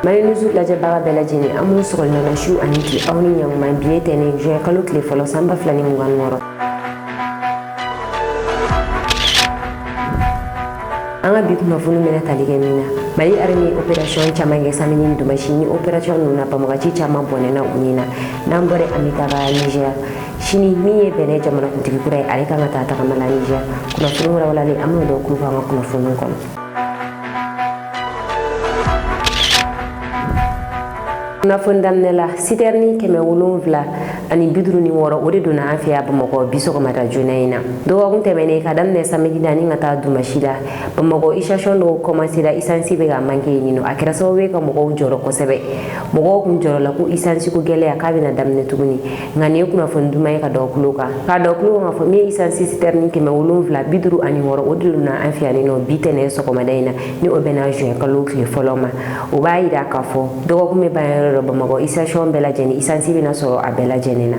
Mali nusu lajɛ baga bɛɛ lajɛlen an b'u sɔgɔ ɲɔgɔn su ani tile aw ni ɲankuma bi ye tɛnɛn juin kalo tile fɔlɔ san 2026. An ka bi kunnafoni minɛ tali kɛ min na Mali armée opération caman kɛ samedi ni dimanche ni opération ninnu na banbagaci caman bɔnɛna u ni na n'an bɔra an bɛ taga Niger sini min ye bɛnɛ jamanakuntigi kura ye ale kan ka taa tagamala Niger kunnafoni walawalalen an b'o dɔn kuru fɔ an ka kunnafoni kɔnɔ. Kunnafoni daminɛ la citerne 776 o de donna an fɛ yan Bamakɔ bi sɔgɔmada joona in na. Dɔgɔkun tɛmɛnen ka daminɛ samedi la ni ka taa dimanche la Bamakɔ station dɔw commencera essence bɛ ka manquer yen nɔ a kɛra sababu ye ka mɔgɔw jɔrɔ kosɛbɛ. Mɔgɔw kun jɔrɔla ko essence ko gɛlɛya k'a bɛna daminɛ tuguni nka nin ye kunnafoni duman ye ka da o tulo kan. Ka da o tulo kan k'a fɔ min ye essence citerne 776 o de donna an fɛ yan nɔ bi tɛnɛn sɔgɔmada in na ni o bɛnna juin kalo tile fɔlɔ ma. O b'a yira k'a fɔ dɔgɔkun bɛ ban yɔrɔ dɔ Bamakɔ station bɛɛ lajɛlen essence bɛna sɔrɔ a bɛɛ lajɛlen na.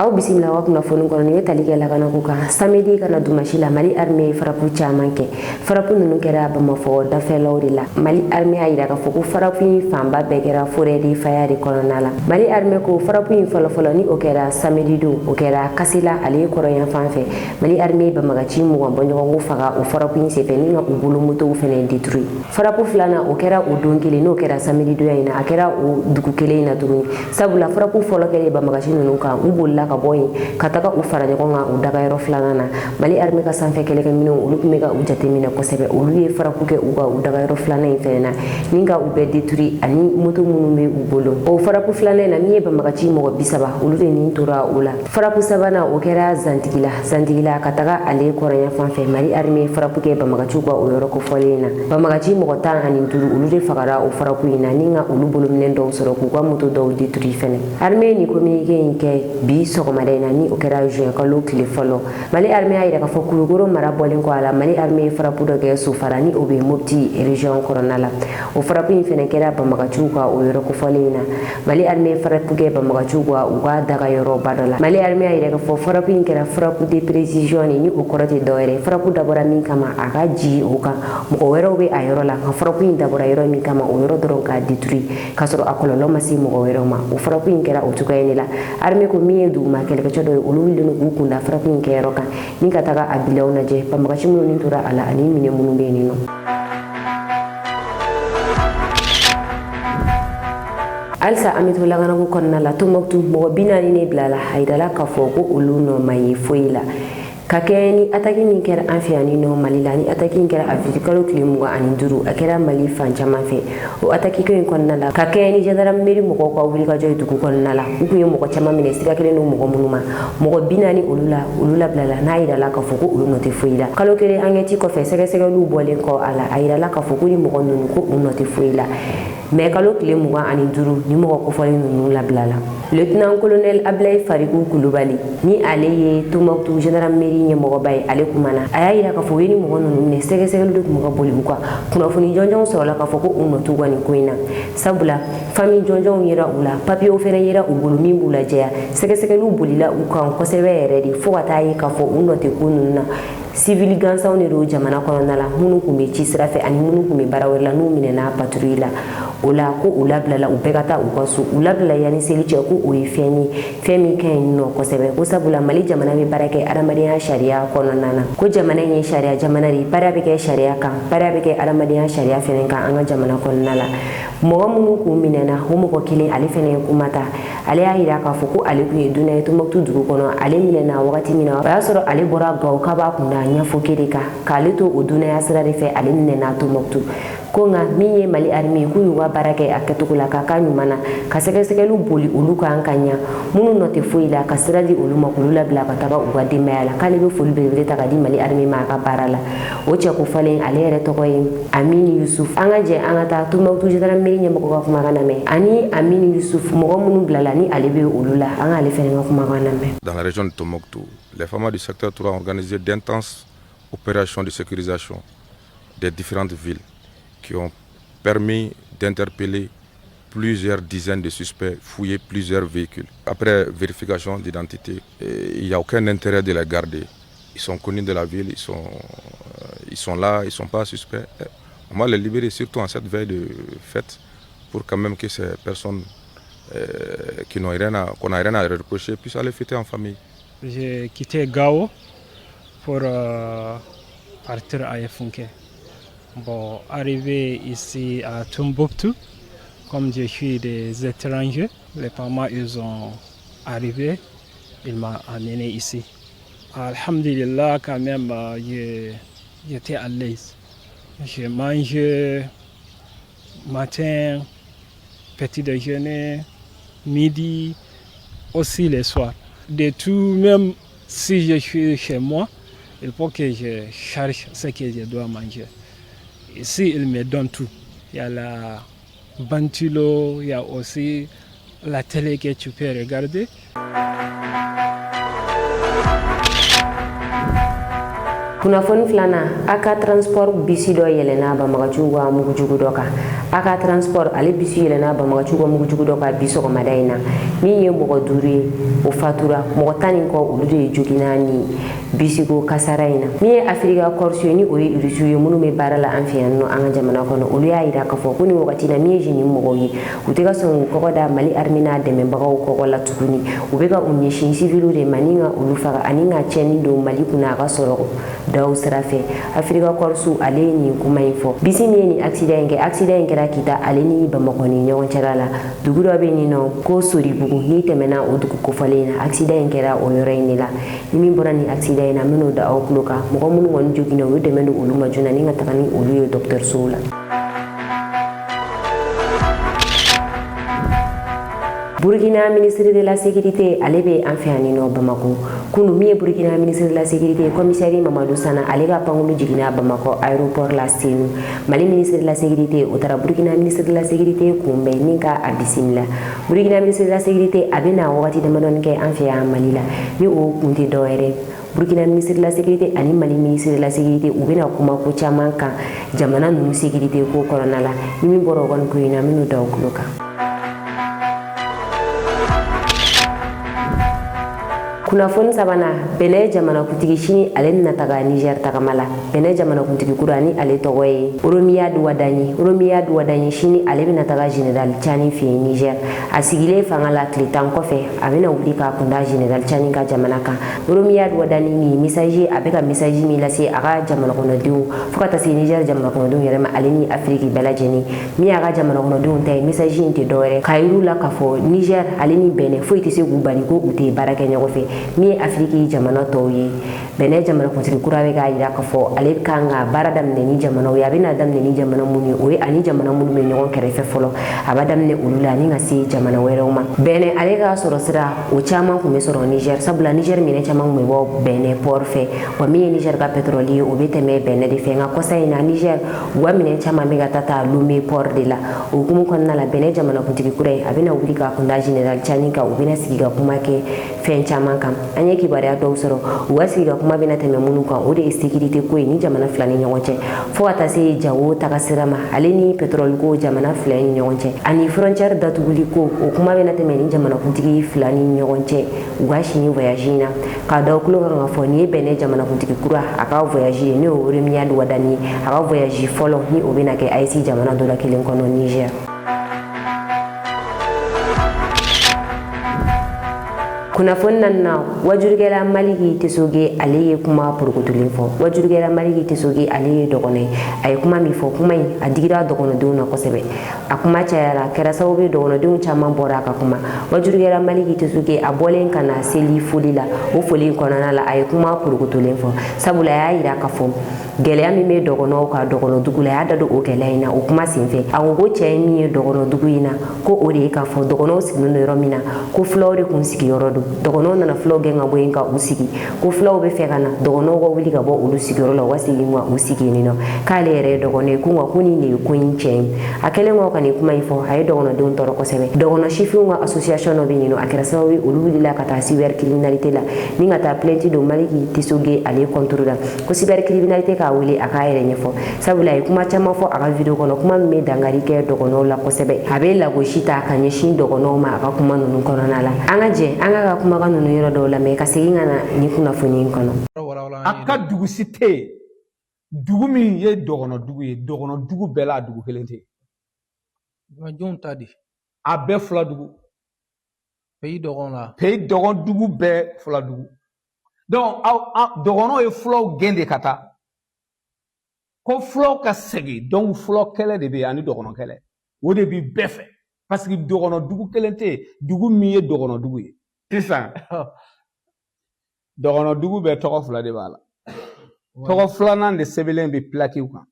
Aw bisimila aw kunnafoni kɔnɔ ni ye tali kɛ lakanako kan samedi kana dimanche la Mali armée ye frappe caman kɛ. Frappe ninnu kɛra Bamakɔ dafɛlaw de la. Mali armée a yira k'a fɔ ko frappe in fanba bɛɛ kɛra forêt de faya de kɔnɔna la. Mali armée ko frappe in fɔlɔfɔlɔ ni o kɛra samedi don o kɛra Kasila ale ye kɔrɔyan fan fɛ. Mali armée ye banbagaci 20 bɔ ɲɔgɔn ko faga o frappe in senfɛ ni ka u bolo motow fɛnɛ détruit. Frappe filanan o kɛra o don kelen n'o kɛra samedi donya in na a kɛra o dugu kelen in na tuguni sabula frappe fɔlɔ kɛlen banbagaci ninnu kan u bolila ka bɔ yen ka taga u fara ɲɔgɔn kan u dagayɔrɔ filanan na. Mali armée ka sanfɛ kɛlɛkɛminɛnw olu tun bɛ ka u jateminɛ kosɛbɛ olu ye frappe kɛ u ka u dagayɔrɔ filanan in fɛnɛ na ni ka u bɛɛ détruit ani moto minnu bɛ u bolo. O frappe filanan in na min ye banbagaci mɔgɔ 30 olu de nin tora o la. Frappe sabanan o kɛra Zantigila ka taga ale kɔrɔyan fan fɛ Mali armée frappe kɛ banbagaciw ka o yɔrɔ kofɔlen na. Banbagaci mɔgɔ 15 olu de fagara o frappe in na ni ka olu bolominɛ dɔw sɔrɔ k'u ka moto dɔw détruit fɛnɛ. Armée ni communiqué in kɛ bi sɔgɔmada ni o kɛra juin kalo tile fɔlɔ. Mali armée a yira k'a fɔ Kulukoro mara bɔlen kɔ a la Mali armée ye frappe dɔ kɛ Sofara ni o bɛ Mopti région kɔnɔna la. O frappe in fɛnɛ kɛra banbagaciw ka o yɔrɔ kofɔlen in na. Mali armée ye frappe kɛ banbagaciw ka u ka dagayɔrɔba dɔ la. Mali armée a yira k'a fɔ frappe in kɛra frappe de précision ni o kɔrɔ tɛ dɔwɛrɛ frappe dabɔra min kama a ka jigin o kan mɔgɔ wɛrɛw bɛ a yɔrɔ la nka frappe in dabɔra yɔrɔ min kama o yɔrɔ dɔrɔn ka détruit k'a sɔrɔ a kɔlɔlɔ ma se mɔgɔ wɛrɛw ma. O frappe in kɛra o cogoya in de la. Armée ko min ye duguma kɛlɛkɛcɛ dɔ ye olu wililen k'u kunda frappe in kɛyɔrɔ kan ni ka taga a bilaw lajɛ banbagaci minnu ni tora a la ani minɛ minnu bɛ yen nɔ. Halisa an bɛ to lakanako kɔnɔna la Tombouctou mɔgɔ 40 ne bilala a yirala k'a fɔ ko olu nɔ ma ye foyi la. Ka kɛ ni attaque min kɛra an fɛ yan nɔ Mali la ni attaque in kɛra avril kalo tile 25 a kɛra Mali fan caman fɛ o attaque ko in kɔnɔna la ka kɛ ni gendarmerie mɔgɔw ka wulikajɔ ye dugu kɔnɔna la u kun ye mɔgɔ caman minɛ sira kelen don mɔgɔ minnu ma mɔgɔ 40 olu labilala n'a yirala k'a fɔ ko olu nɔ tɛ foyi la. Kalo kelen enquête kɔfɛ sɛgɛsɛgɛliw bɔlen kɔ a la a yirala k'a fɔ ko ni mɔgɔ ninnu ko u nɔ tɛ foyi la mais kalo tile 25 ni mɔgɔ kofɔlen ninnu labilala. Lieutenant colonel Ablaye Farikou Kulubali ni ale ye Tombouctou gendarmerie ɲɛmɔgɔba ye ale kumana a y'a yira k'a fɔ u ye ni mɔgɔ ninnu minɛ sɛgɛsɛgɛli de tun ka boli u kan kunnafoni jɔnjɔnw sɔrɔla k'a fɔ ko u nɔ t'u ka nin ko in na sabula famille jɔnjɔnw yera u la papiyew fɛnɛ yera u bolo min b'u lajɛya sɛgɛsɛgɛliw bolila u kan kosɛbɛ yɛrɛ de fo ka taa ye k'a fɔ u nɔ tɛ ko ninnu na. Civil gansanw de don jamana kɔnɔna la minnu kun bɛ ci sira fɛ ani minnu kun bɛ baara wɛrɛ la n'u minɛna patrouille la o la ko u labilala u bɛɛ ka taa u ka so u labilala yanni seli cɛ ko o ye fɛn min ka ɲi nɔ kosɛbɛ ko sabula Mali jamana bɛ baara kɛ adamadenya sariya kɔnɔna na ko jamana in ye sariya jamana de baara bɛ kɛ sariya kan baara bɛ kɛ adamadenya sariya fɛnɛ kan an ka jamana kɔnɔna la mɔgɔ minnu kun minɛna o mɔgɔ kelen ale fɛnɛ ye kuma ta ale y'a yira k'a fɔ ko ale kun ye dunan ye Tombouctou dugu kɔnɔ ale minɛna wagati min na o y'a sɔrɔ ale bɔra Gawo k'a b'a kun da ɲɛfɔ kere kan k'ale to o dunanya sira de fɛ ale minɛna Tombouctou ko nka min ye Mali armée k'u y'u ka baara kɛ a kɛcogo la k'a ka ɲuman na ka sɛgɛsɛgɛliw boli olu kan ka ɲa minnu nɔ tɛ foyi la ka sira di olu ma k'olu labila ka taga u ka denbaya la k'ale bɛ foli belebele ta ka di Mali armée ma a ka baara la o cɛ kofɔlen ale yɛrɛ tɔgɔ ye Amini Yusuf an ka jɛ an ka taa Tombouctou gendarmerie ɲɛmɔgɔ ka kumakan lamɛn ani Amini Yusuf mɔgɔ minnu bilala ni ale bɛ olu la an k'ale fɛnɛ ka kumakan lamɛn. Dans la région de Tombouctou, les femmes du secteur 3 ont organisé d'intenses opérations de sécurisation des différentes villes qui ont permis d'interpeller plusieurs dizaines de suspects, fouiller plusieurs véhicules. Après vérification d'identité, il n'y a aucun intérêt de les garder. Ils sont connus de la ville, ils sont là, ils ne sont pas suspects. On va les libérer, surtout en cette veille de fête, pour quand même que ces personnes qu'on n'a rien à reprocher puissent aller fêter en famille. J'ai quitté Gao pour partir à Yafunke. Bon, arrivé ici à Tombouctou, comme je suis des étrangers, les parents ils ont arrivé, ils m'ont amené ici. Alhamdulillah, quand même, j'étais à l'aise. Je mange matin, petit déjeuner, midi, aussi le soir. De tout, même si je suis chez moi, il faut que je cherche ce que je dois manger. Ici, ils me donnent tout. Il y a la ventilo, il y a aussi la télé que tu peux regarder. Kunnafoni filana aka transport bisi dɔ yɛlɛnna Bamagaciw ka mugujugu dɔ kan aka transport ale bisi yɛlɛnna Bamagaciw ka mugujugu dɔ kan bi sɔgɔmada in na min ye mɔgɔ 5 ye o fatura mɔgɔ 10 kɔ olu de ye joginna ni bisiko kasara in na min ye Afrika Corse ni o ye irisiw ye minnu bɛ baara la an fɛ yan nɔ an ka jamana kɔnɔ olu y'a yira k'a fɔ ko ni wagati na min ye jeune mɔgɔw ye u tɛ ka sɔn k'u kɔgɔ da Mali armée n'a dɛmɛbagaw kɔgɔ la tuguni u bɛ ka u ɲɛsin civiliw de ma ni ka olu faga ani ka tiɲɛni don Mali kunna a ka sɔrɔ daw sira fɛ Afrika Corse ale ye nin kuma in fɔ bisi min ye nin accident in kɛra kita ale ni Bamakɔ ni ɲɔgɔn cɛla la dugu dɔ bɛ nin nɔ ko Soribugu n'i tɛmɛna o dugu kofɔlen na accident in kɛra o yɔrɔ in de la ni min bɔra nin accident in na n bɛn'o da aw tulo kan mɔgɔ minnu kɔni joginna u ye dɛmɛ don olu ma joona ni ka taga ni olu ye dɔgɔtɔrɔsow la. Burkina ministre de la sécurité ale be an fɛ yan nɔ Bamako kunu min ye Burkina ministre de la sécurité commissaire Mamadou Sana ale ka pankulu jiginna Bamako aéroport la Senu Mali ministre de la sécurité o taara Burkina ministre de la sécurité kunbɛn ni ka a bisimila Burkina ministre de la sécurité a bɛna wagati damadɔni kɛ an fɛ yan Mali la ni o kun tɛ dɔwɛrɛ Burkina ministre de la sécurité ani Mali ministre de la sécurité u bɛna kuma ko caman kan jamana ninnu sécurité ko kɔnɔna la ni min bɔra o kɔni ko in na n bɛn'o da o tulo kan. Kunnafoni sabana Bɛnɛ jamanakuntigi sini ale na taga Niger tagama la Bɛnɛ jamanakuntigi kura ni ale tɔgɔ ye Oromiyadi Wadanyi sini ale bɛna taga General Chani fɛ Niger a sigilen fanga la tile 10 kɔfɛ a bɛna wuli ka kunda General Chani ka jamana kan Oromiyadi Wadanyi ni message a bɛ ka message min lase a ka jamana kɔnɔdenw fo ka taa se Niger jamana kɔnɔdenw yɛrɛ ma ale ni Afrique bɛɛ lajɛlen min a ka jamana kɔnɔdenw ta ye message in tɛ dɔwɛrɛ k'a yir'u la k'a fɔ Niger ale ni Bɛnɛ foyi tɛ se k'u bali ko u tɛ baara kɛ ɲɔgɔn fɛ min ye Afrique jamana tɔw ye Bɛnɛ jamanakuntigi kura bɛ k'a yira k'a fɔ ale kan ka baara daminɛ ni jamanaw ye a bɛna daminɛ ni jamana minnu ye o ye ani jamana minnu bɛ ɲɔgɔn kɛrɛfɛ fɔlɔ a b'a daminɛ olu la ni ka se jamana wɛrɛw ma Bɛnɛ ale ka sɔrɔ sira o caman tun bɛ sɔrɔ Niger sabula Niger minɛ caman tun bɛ bɔ Bɛnɛ port fɛ wa min ye Niger ka pétrole ye o bɛ tɛmɛ Bɛnɛ de fɛ nka kɔsa in na Niger u ka minɛ caman bɛ ka taa Lomé port de la o hukumu kɔnɔna la Bɛnɛ jamanakuntigi kura ye a bɛna wuli ka kunda General Chani kan u bɛna sigi ka kuma kɛ fɛn caman kan an ye kibaruya dɔw sɔrɔ u ka sigi ka kuma bɛna tɛmɛ minnu kan o de ye sécurité ko ye ni jamana fila ni ɲɔgɔn cɛ fo ka taa se jago taga sira ma ale ni pétrole ko jamana fila ni ɲɔgɔn cɛ ani frontière datuguli ko o kuma bɛna tɛmɛ ni jamanakuntigi fila ni ɲɔgɔn cɛ u ka sini voyage in na k'a da tulo kan ka fɔ ni ye Bɛnɛ jamanakuntigi kura a ka voyage ye n'o ye Oromiyadi Wadanyi a ka voyage fɔlɔ ni o bɛna kɛ AES jamana dɔ la kelen kɔnɔ Niger. Kunnafoni na wajurukɛla Maliki Tesoge ale ye kuma porokotolen fɔ wajurukɛla Maliki Tesoge ale ye dɔgɔnɔ ye a ye kuma min fɔ kuma in a digira dɔgɔnɔdenw na kosɛbɛ a kuma cayara kɛra sababu ye dɔgɔnɔdenw caman bɔra a ka kuma wajurukɛla Maliki Tesoge a bɔlen ka na seli foli la o foli in kɔnɔna la a ye kuma porokotolen fɔ sabula a y'a yira k'a fɔ gɛlɛya min bɛ dɔgɔnɔw ka dɔgɔnɔdugu la a y'a da don o gɛlɛya in na o kuma senfɛ a ko cɛ ye min ye dɔgɔnɔdugu in na ko o de ye k'a fɔ dɔgɔnɔw sigilen don yɔrɔ min na ko fulaw de kun sigiyɔrɔ don dɔgɔnɔw nana fulaw gɛn ka bɔ yen ka u sigi ko fulaw bɛ fɛ ka na dɔgɔnɔw ka wuli ka bɔ olu sigiyɔrɔ la u ka segin ka u sigi yen nɔ k'ale yɛrɛ ye dɔgɔnɔ ye ko nka ko nin de ye ko in tiɲɛ ye a kɛlen kɔ ka nin kuma in fɔ a ye dɔgɔnɔdenw tɔɔrɔ kosɛbɛ dɔgɔnɔ sifinw ka association dɔ bɛ yen nɔ a kɛra sababu ye olu wulila ka taa cybercriminalité la ni ka taa plainte don Maliki Tesoge ale contre la ko cybercriminalité k'a wele a k'a yɛrɛ ɲɛfɔ sabula a ye kuma caman fɔ a ka video kɔnɔ kuma min bɛ dankari kɛ dɔgɔnɔw la kosɛbɛ a bɛ lagosi ta ka ɲɛsin dɔgɔnɔw ma a ka kuma ninnu kɔnɔna la an ka jɛ an ka kumakan ninnu yɔrɔ dɔw lamɛn ka segin ka na ni kunnafoni in kɔnɔ a ka dugu si tɛ yen dugu min ye dɔgɔnɔ dugu ye dɔgɔnɔ dugu bɛɛ la dugu kelen tɛ jɔnw ta di a bɛɛ fila dugu pays dɔgɔn la pays dɔgɔn dugu bɛɛ fila dugu donc dɔgɔnɔw ye fulaw gɛn de ka taa ko fulaw ka segin donc fulaw kɛlɛ de bɛ yen ani dɔgɔnɔ kɛlɛ o de bi bɛɛ fɛ parce que dɔgɔnɔ dugu kelen tɛ dugu min ye dɔgɔnɔ dugu ye sisan dɔgɔnɔ dugu bɛɛ tɔgɔ fila de b'a la tɔgɔ filanan de sɛbɛnlen bɛ plakiw kan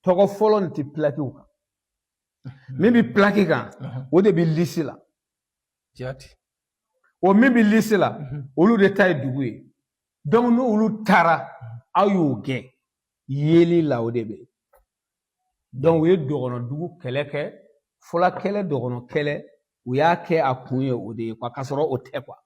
tɔgɔ fɔlɔ nin tɛ plakiw kan min bɛ plaki kan o de bɛ lisi la o min bɛ lisi la olu de ta ye dugu ye donc n'olu taara aw y'o gɛn yeli la o de bɛ donc u ye dɔgɔnɔ dugu kɛlɛ kɛ fɔlɔ kɛlɛ dɔgɔnɔ kɛlɛ u y'a kɛ a kun ye o de ye quoi k'a sɔrɔ o tɛ quoi.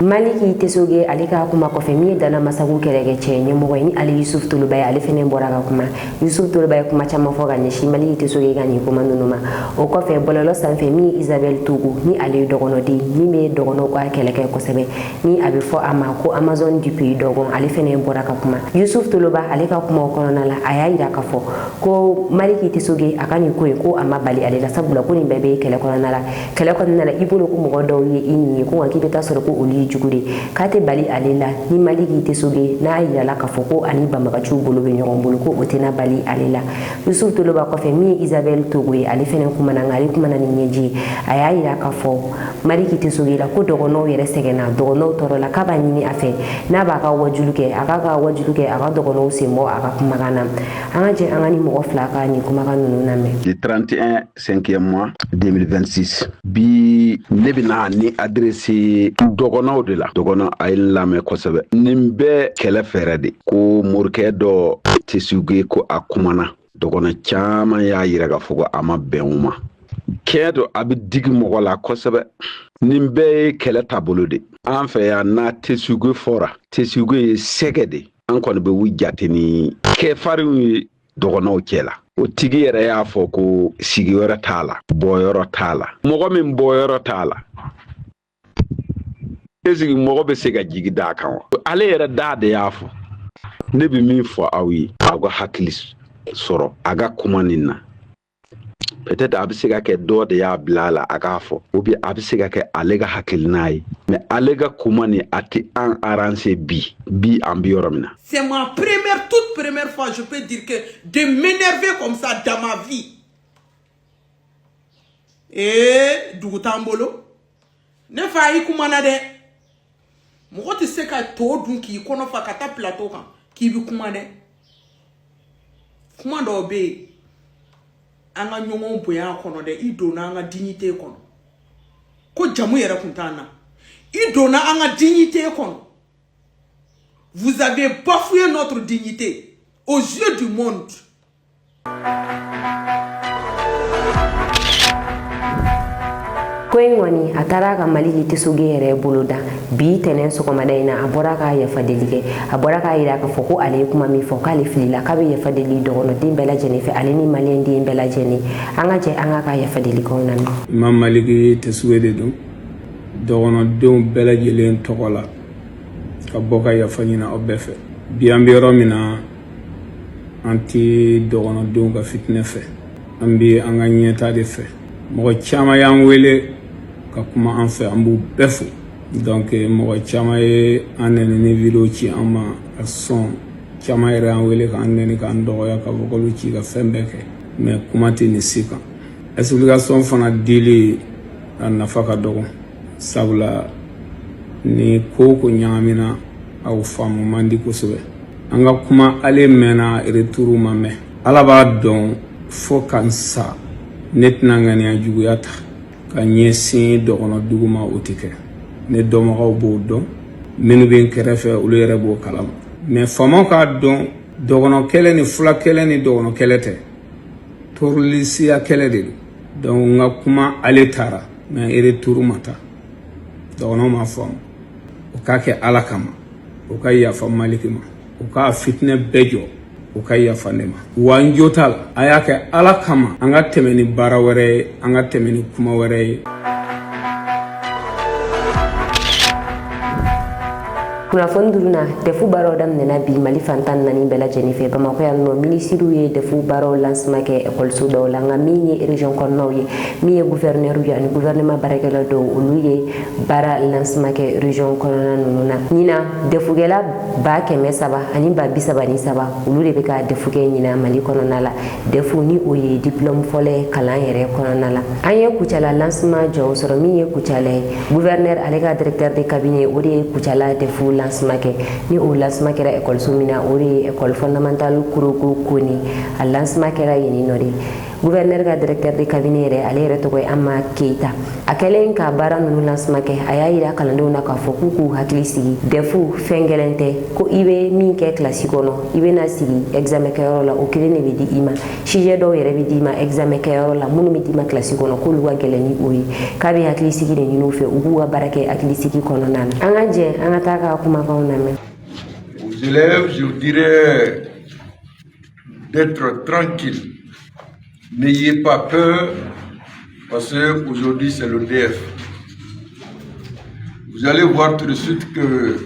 Maliki Tesoge ale ka kuma kɔfɛ min ye Dana Masagu kɛlɛkɛ cɛ ɲɛmɔgɔ ye ni ale Yusuf Toloba ye ale fɛnɛ bɔra ka kuma Yusuf Toloba ye kuma caman fɔ ka ɲɛsin Maliki Tesoge ka nin kuma ninnu ma o kɔfɛ bɔlɔlɔ sanfɛ min ye Isabelle Togo ni ale ye dɔgɔnɔden min bɛ dɔgɔnɔw ka kɛlɛkɛ kosɛbɛ ni a bɛ fɔ a ma ko Amazon du pays dɔgɔn ale fɛnɛ bɔra ka kuma Yusuf Toloba ale ka kuma kɔnɔna la a y'a yira k'a fɔ ko Maliki Tesoge a ka nin ko in ko a ma bali ale la sabula ko nin bɛɛ bɛ kɛlɛ kɔnɔna la i bolo ko mɔgɔ dɔw ye i nin ye ko nka k'i bɛ taa sɔrɔ ko olu ye jugu de k'a tɛ bali ale la ni Maliki Tesoge n'a yirala k'a fɔ ko ani banbagaciw bolo bɛ ɲɔgɔn bolo ko o tɛna bali ale la Yusuf Toloba kɔfɛ min ye Isabelle Togo ye ale fɛnɛ kumana nka ale kumana ni ɲɛji a y'a yira k'a fɔ Maliki Tesoge la ko dɔgɔnɔw yɛrɛ sɛgɛnna dɔgɔnɔw tɔɔrɔ la k'a b'a ɲini a fɛ n'a b'a ka wajulu kɛ a k'a ka wajulu kɛ a ka dɔgɔnɔw sen bɔ a ka kumakan na an ka jɛ an ka ni mɔgɔ fila ka nin kumakan ninnu lamɛn. Le 31 5e mois 2026 bi ne bɛna ni adresse dɔgɔnɔw de la dɔgɔnɔ a ye lamɛn kosɛbɛ nin bɛɛ kɛlɛ fɛrɛ de ko morikɛ dɔ Tesuge ko a kumana dɔgɔnɔ caman y'a yira k'a fɔ ko a ma bɛn u ma kɛ dɔ a bɛ digi mɔgɔ la kosɛbɛ nin bɛɛ ye kɛlɛ taabolo de an fɛ yan n'a Tesuge fɔra Tesuge ye sɛgɛ de an kɔni bɛ u jate ni kɛfarinw ye dɔgɔnɔw cɛ la o tigi yɛrɛ y'a fɔ ko sigiyɔrɔ t'a la bɔyɔrɔ t'a la mɔgɔ min bɔyɔrɔ t'a la esigi mɔgɔ bɛ se ka jigi d'a kan wa ale yɛrɛ da de y'a fɔ ne bɛ min fɔ aw ye aw ka hakili sɔrɔ a ka kuma nin na peut-être a bɛ se ka kɛ dɔ de y'a bila a la a k'a fɔ ou bien a bɛ se ka kɛ ale ka hakilina ye mais ale ka kuma nin a tɛ an arranger bi an bɛ yɔrɔ min na. C'est ma toute première fois je peux dire que de m'énerver comme ça dans ma vie. Et dugu t'an bolo ne fa yi kuma na dɛ mɔgɔ tɛ se ka to dun k'i kɔnɔ fa ka taa plateau kan k'i bi kuma dɛ kuma dɔw bɛ yen an ka ɲɔgɔn bonya kɔnɔ dɛ i donna an ka dignité kɔnɔ ko jamu yɛrɛ kun t'an na i donna an ka dignité kɔnɔ vous avez bafoué notre dignité aux yeux du monde. ko in kɔni a taara ka Maliki Tesoge yɛrɛ bolo da bi tɛnɛn sɔgɔmada in na a bɔra k'a yafa deli kɛ a bɔra k'a yira k'a fɔ ko ale ye kuma min fɔ k'ale filila k'a bɛ yafa deli dɔgɔnɔden bɛɛ lajɛlen fɛ ale ni maliyɛnden bɛɛ lajɛlen an ka jɛ an ka yafa deli kɛw lamɛn. Imam Maliki Tesoge de don dɔgɔnɔdenw bɛɛ lajɛlen tɔgɔ la ka bɔ ka yafa ɲini aw bɛɛ fɛ bi an bɛ yɔrɔ min na an tɛ dɔgɔnɔdenw ka fitinɛ fɛ an bɛ an ka ɲɛta de fɛ mɔgɔ caman y'an wele ka kuma an fɛ an b'u bɛɛ fo donc mɔgɔ caman ye an nɛni ni video ci an ma ka sɔn caman yɛrɛ y'an wele k'an nɛni k'an dɔgɔya ka fɔ k'olu ci ka fɛn bɛɛ kɛ mais kuma tɛ nin si kan explication fana dili a nafa ka dɔgɔ sabula ni ko ko ɲagamina aw faamu man di kosɛbɛ an ka kuma ale mɛnna retour ma mɛn ala b'a dɔn fo ka n sa ne tɛna ŋaniya juguya ta ka ɲɛsin dɔgɔnɔ dugu ma o tɛ kɛ ne dɔnbagaw b'o dɔn minnu bɛ n kɛrɛfɛ olu yɛrɛ b'o kalama mais faamaw k'a dɔn dɔgɔnɔ kɛlɛ ni fula kɛlɛ ni dɔgɔnɔ kɛlɛ tɛ torolisiya kɛlɛ de don donc n ka kuma ale taara mais retour ma ta dɔgɔnɔw ma faamu o k'a kɛ ala kama o ka yafa Maliki ma o k'a fitinɛ bɛɛ jɔ o ka yafa ne ma wa n jo t'a la a y'a kɛ ala kama an ka tɛmɛ ni baara wɛrɛ ye an ka tɛmɛ ni kuma wɛrɛ ye. kunnafoni duruna defu baaraw daminɛna bi mali fantan nani bɛɛ lajɛlen fɛ bamakɔ yan nɔ minisiriw ye defu baaraw lancement kɛ ekɔliso dɔw la nka min ye région kɔnɔnaw ye min ye gouverneur ye ani gouvernement baarakɛla dɔw olu ye baara lancement kɛ région kɔnɔna ninnu na ɲina defukɛla 300 ani 37 olu de bɛ ka defu kɛ ɲina mali kɔnɔna la defu ni o ye diplôme fɔlɔ kalan yɛrɛ kɔnɔna la an ye kucala lancement jɔw sɔrɔ min ye kucala ye gouverneur ale ka directeur de cabinet o de ye kucala defu lancement kɛ ni o lancement kɛra ekɔliso min na o de ye école fondamentale Kuroko Koni a lancement kɛra yen nɔ de gouverneur ka directeur de cabinet yɛrɛ ale yɛrɛ tɔgɔ ye Ama Keita a kɛlen ka baara ninnu lancement kɛ a y'a yira kalandenw na k'a fɔ k'u k'u hakili sigi defu fɛn gɛlɛn tɛ ko i bɛ min kɛ kilasi kɔnɔ i bɛna sigi examen kɛyɔrɔ la o kelen de bɛ di i ma sujet dɔw yɛrɛ bɛ d'i ma examen kɛyɔrɔ la minnu bɛ d'i ma kilasi kɔnɔ k'olu ka gɛlɛn ni o ye k'a bɛ hakili sigi de ɲini u fɛ u b'u ka baara kɛ hakili sigi kɔnɔna na an ka jɛ an ka taa ka kumakanw lamɛn. Aux élèves, je dirais d'être tranquille. N'ayez pas peur, parce qu'aujourd'hui c'est le DF. Vous allez voir tout de suite que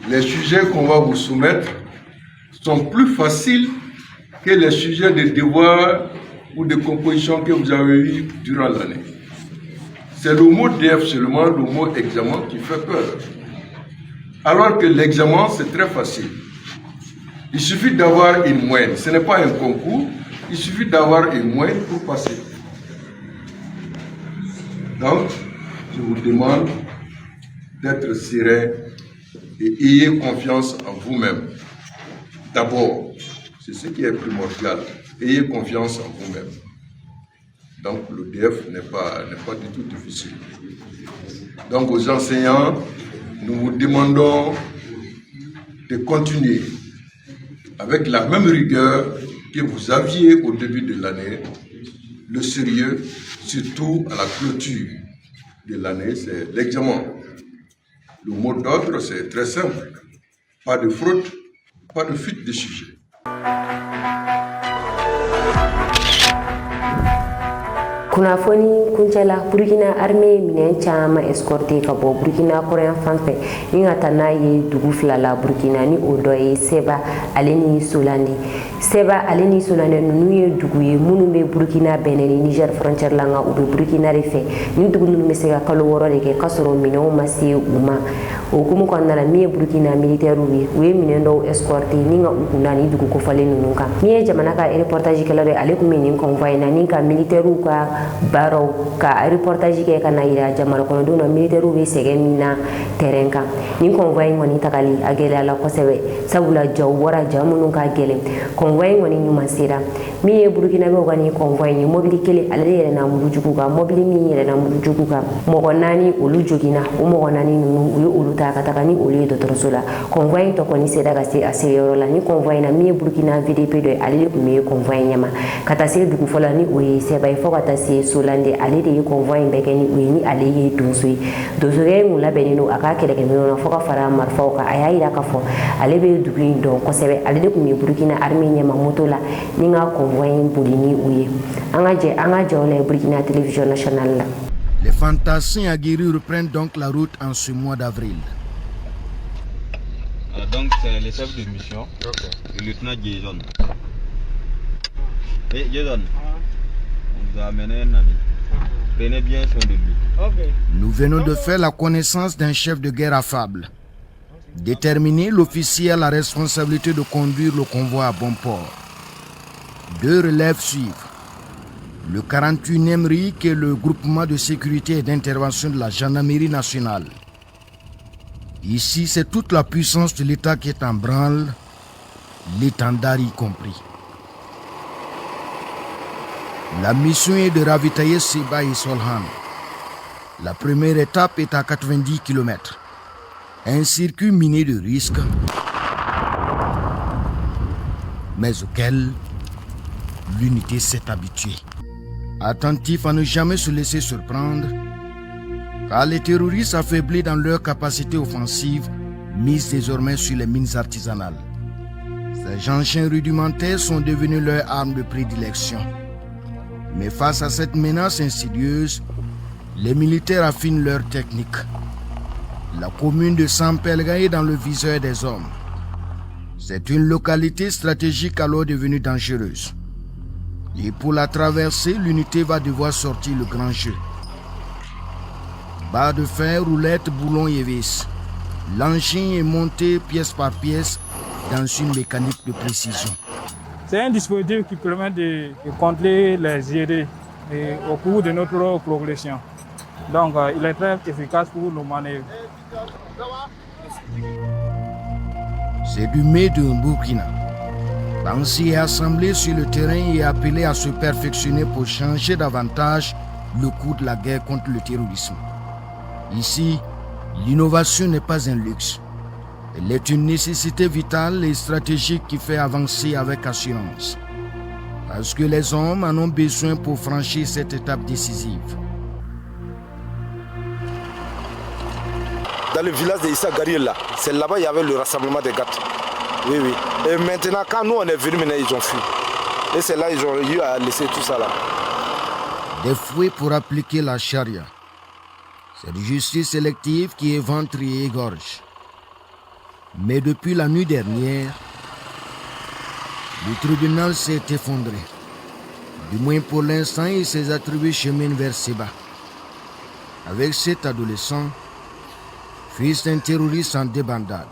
les sujets qu'on va vous soumettre sont plus faciles que les sujets de devoirs ou de composition que vous avez eu durant l'année. C'est le mot DF seulement, le mot examen qui fait peur. Alors que l'examen, c'est très facile. Il suffit d'avoir une moyenne. Ce n'est pas un concours. Il suffit d'avoir une moyenne pour passer. Donc, je vous demande d'être serein et ayez confiance en vous-même. D'abord, c'est ce qui est primordial. Ayez confiance en vous-même. Donc, le DF n'est pas du tout difficile. Donc, aux enseignants, nous vous demandons de continuer avec la même rigueur que vous aviez au début de l'année, le sérieux, surtout à la clôture de l'année, c'est l'examen. Le mot d'ordre, c'est très simple. Pas de fraude, pas de fuite de sujet. kunnafoni kuncɛla burkina armée minɛn caman escorté ka bɔ burkina kɔrɔyan fanfɛ ni ka taa n'a ye dugu fila la burkina ni o dɔ ye seba ale ni solande seba ale ni solande ninnu ye dugu ye minnu bɛ burkina bɛnɛ ni niger frontière la nka u bɛ burkina de fɛ ni dugu ninnu bɛ se ka kalo 6 de kɛ k'a sɔrɔ minɛnw ma se u ma o hukumu kɔnɔna la min ye burkina militaires ye u ye minɛn dɔw escorté ni ka u kunda ni dugu kofɔlen ninnu kan min ye jamana ka reportage kɛla dɔ ye ale tun bɛ nin convoi na ni ka militaires ka baaraw ka reportage kɛ ka na yira jamana kɔnɔdenw na militaires bɛ sɛgɛn min na terrain kan nin convoi in kɔni tagali a gɛlɛyala kosɛbɛ sabula jaw bɔra ja minnu ka gɛlɛn convoi in kɔni ɲuman sera min ye burkinabɛw ka nin convoi ye mobili kelen ale de yɛlɛnna murujugu kan mobili min yɛlɛnna murujugu kan mɔgɔ 4 olu joginna o mɔgɔ 4 ninnu u ye olu ta ka taga ni olu ye dɔgɔtɔrɔso la convoi in tɔ kɔni sera ka se a seyɔrɔ la ni convoi in na min ye burkina VDP dɔ ye ale de tun bɛ convoi in ɲɛma ka taa se dugu fɔlɔ ni o ye sɛba ye fɔ ka taa se solande ale de ye convoi in bɛɛ kɛ ni o ye ni ale ye donso ye donsokɛ in kun labɛnnen don a ka kɛlɛkɛminɛnw na fɔ ka fara marifaw kan a y'a yira k'a fɔ ale bɛ dugu in dɔn kosɛbɛ ale de tun bɛ burkina armée ɲɛma moto la ni ka convoi in boli ni o ye an ka jɛ o la burkina télévision nationale la. Les fantassins aguerris reprennent donc la route en ce mois d'avril. Donc c'est le chef de mission, le lieutenant Jason. Et Jason, on vous a amené un ami. Prenez bien soin de lui. Nous venons de faire la connaissance d'un chef de guerre affable. Déterminé, l'officier a la responsabilité de conduire le convoi à bon port. 2 relèves suivent. Le 41e RIC et le groupement de sécurité et d'intervention de la gendarmerie nationale. Ici, c'est toute la puissance de l'État qui est en branle, l'étendard y compris. La mission est de ravitailler Seba et Solhan. La première étape est à 90 km. Un circuit miné de risques, mais auquel l'unité s'est habituée. Attentif à ne jamais se laisser surprendre, car les terroristes affaiblis dans leur capacité offensive misent désormais sur les mines artisanales. Ces engins rudimentaires sont devenus leur arme de prédilection. Mais face à cette menace insidieuse, les militaires affinent leur technique. La commune de Sampelga est dans le viseur des hommes. C'est une localité stratégique alors devenue dangereuse. Et pour la traverser, l'unité va devoir sortir le grand jeu. Barre de fer, roulette, boulon et vis. L'engin est monté pièce par pièce dans une mécanique de précision. C'est un dispositif qui permet de contrôler les idées au cours de notre progression. Donc, il est très efficace pour nos manœuvres. C'est du made de Burkina. Bansi est assemblé sur le terrain et est appelé à se perfectionner pour changer davantage le cours de la guerre contre le terrorisme. Ici, l'innovation n'est pas un luxe. Elle est une nécessité vitale et stratégique qui fait avancer avec assurance. Parce que les hommes en ont besoin pour franchir cette étape décisive. Dans le village de Issa Gariel, là, c'est là-bas qu'il y avait le rassemblement des gars. Oui, oui. Et maintenant, quand nous on est venus, maintenant ils ont fui. Et c'est là qu'ils ont eu à laisser tout ça là. Des fouets pour appliquer la charia. C'est une justice sélective qui éventre et égorge. Mais depuis la nuit dernière, le tribunal s'est effondré. Du moins pour l'instant, et ses attributs cheminent vers Seba. Avec cet adolescent, fils d'un terroriste en débandade.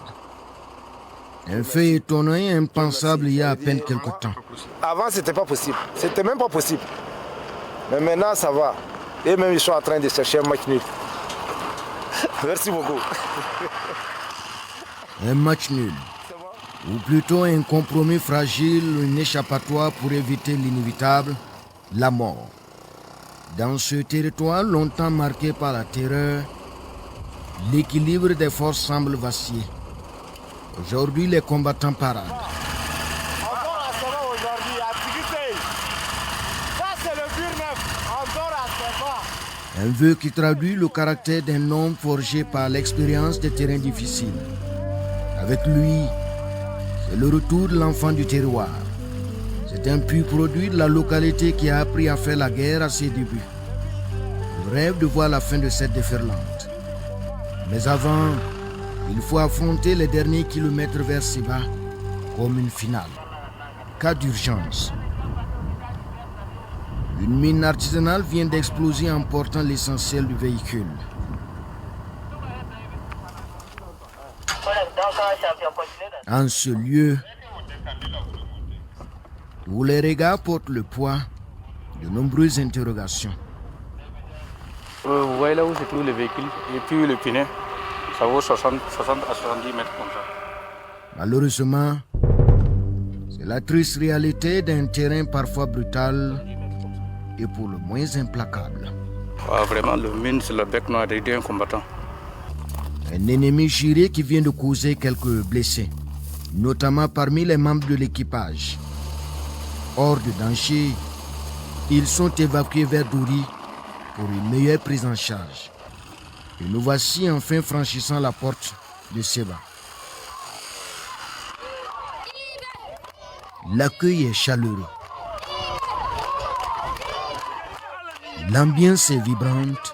Un fait étonnant et impensable il y a à peine quelque temps. Avant, c'était pas possible. C'était même pas possible. Mais maintenant, ça va. Et même, ils sont en train de chercher un match nul. Merci beaucoup. Un match nul. Ou plutôt un compromis fragile, un échappatoire pour éviter l'inévitable, la mort. Dans ce territoire longtemps marqué par la terreur, l'équilibre des forces semble vaciller. Aujourd'hui, les combattants paradent. Un vœu qui traduit le caractère d'un homme forgé par l'expérience des terrains difficiles. Avec lui, c'est le retour de l'enfant du terroir. C'est un pur produit de la localité qui a appris à faire la guerre à ses débuts. Je rêve de voir la fin de cette déferlante. Mais avant, il faut affronter les derniers kilomètres vers Seba comme une finale. Cas d'urgence. Une mine artisanale vient d'exploser en portant l'essentiel du véhicule. En ce lieu où les regards portent le poids de nombreuses interrogations. Vous voyez là où se trouve le véhicule et puis le pneu, ça vaut 60 à 70 mètres comme ça. Malheureusement, c'est la triste réalité d'un terrain parfois brutal et pour le moins implacable. Vraiment, le mine, c'est le bec noir d'un combattant. Un ennemi juré qui vient de causer quelques blessés, notamment parmi les membres de l'équipage. Hors de danger, ils sont évacués vers Douri pour une meilleure prise en charge. Et nous voici enfin franchissant la porte de Seba. L'accueil est chaleureux. L'ambiance est vibrante,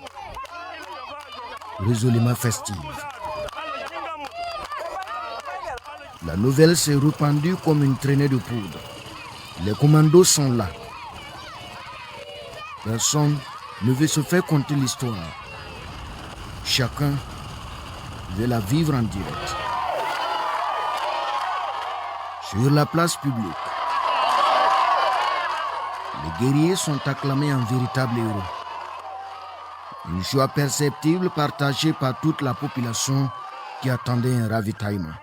résolument festive. La nouvelle s'est répandue comme une traînée de poudre. Les commandos sont là. Personne ne veut se faire conter l'histoire. Chacun veut la vivre en direct. Sur la place publique, les guerriers sont acclamés en véritables héros. Une joie perceptible partagée par toute la population qui attendait un ravitaillement.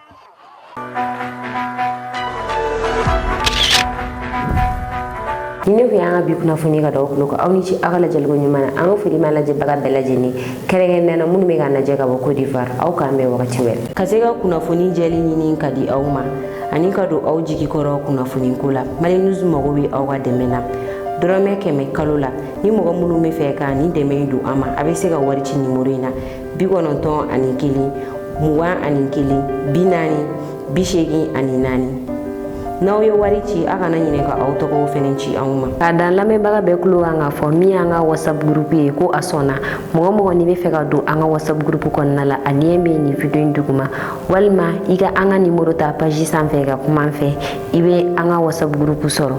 Ine ko yanga bi kuna foni ga daw ko awni ci agala jël go ñumana an fodi mala je baga bela jeni kerege nena munu me ga na je ga ko Côte d'Ivoire aw ka me wakati wel kasega kuna foni jeli ni kadi awma ani ka do aw jigi ko ro kuna foni kula mali nuzu mago bi aw ga demena dorome keme kalula ni mogo munu me fe ka ni deme du ama abe se ga wari ci numéro ina bi kononton ani kili muwa ani kili binani bishegi ani nani n'aw ye wari ci a kana ɲinɛ ka aw tɔgɔw fɛnɛ ci anw ma k'a dan lamɛnbaga bɛɛ kulo kan k'a fɔ min y'an ka whatsapp groupe ye ko a sɔnna mɔgɔ mɔgɔ n'i bɛ fɛ ka don an ka whatsapp groupe kɔnɔna la a lien bɛ nin video in duguma walima i ka an ka numéro ta page sanfɛ ka kuma an fɛ i bɛ an ka whatsapp groupe sɔrɔ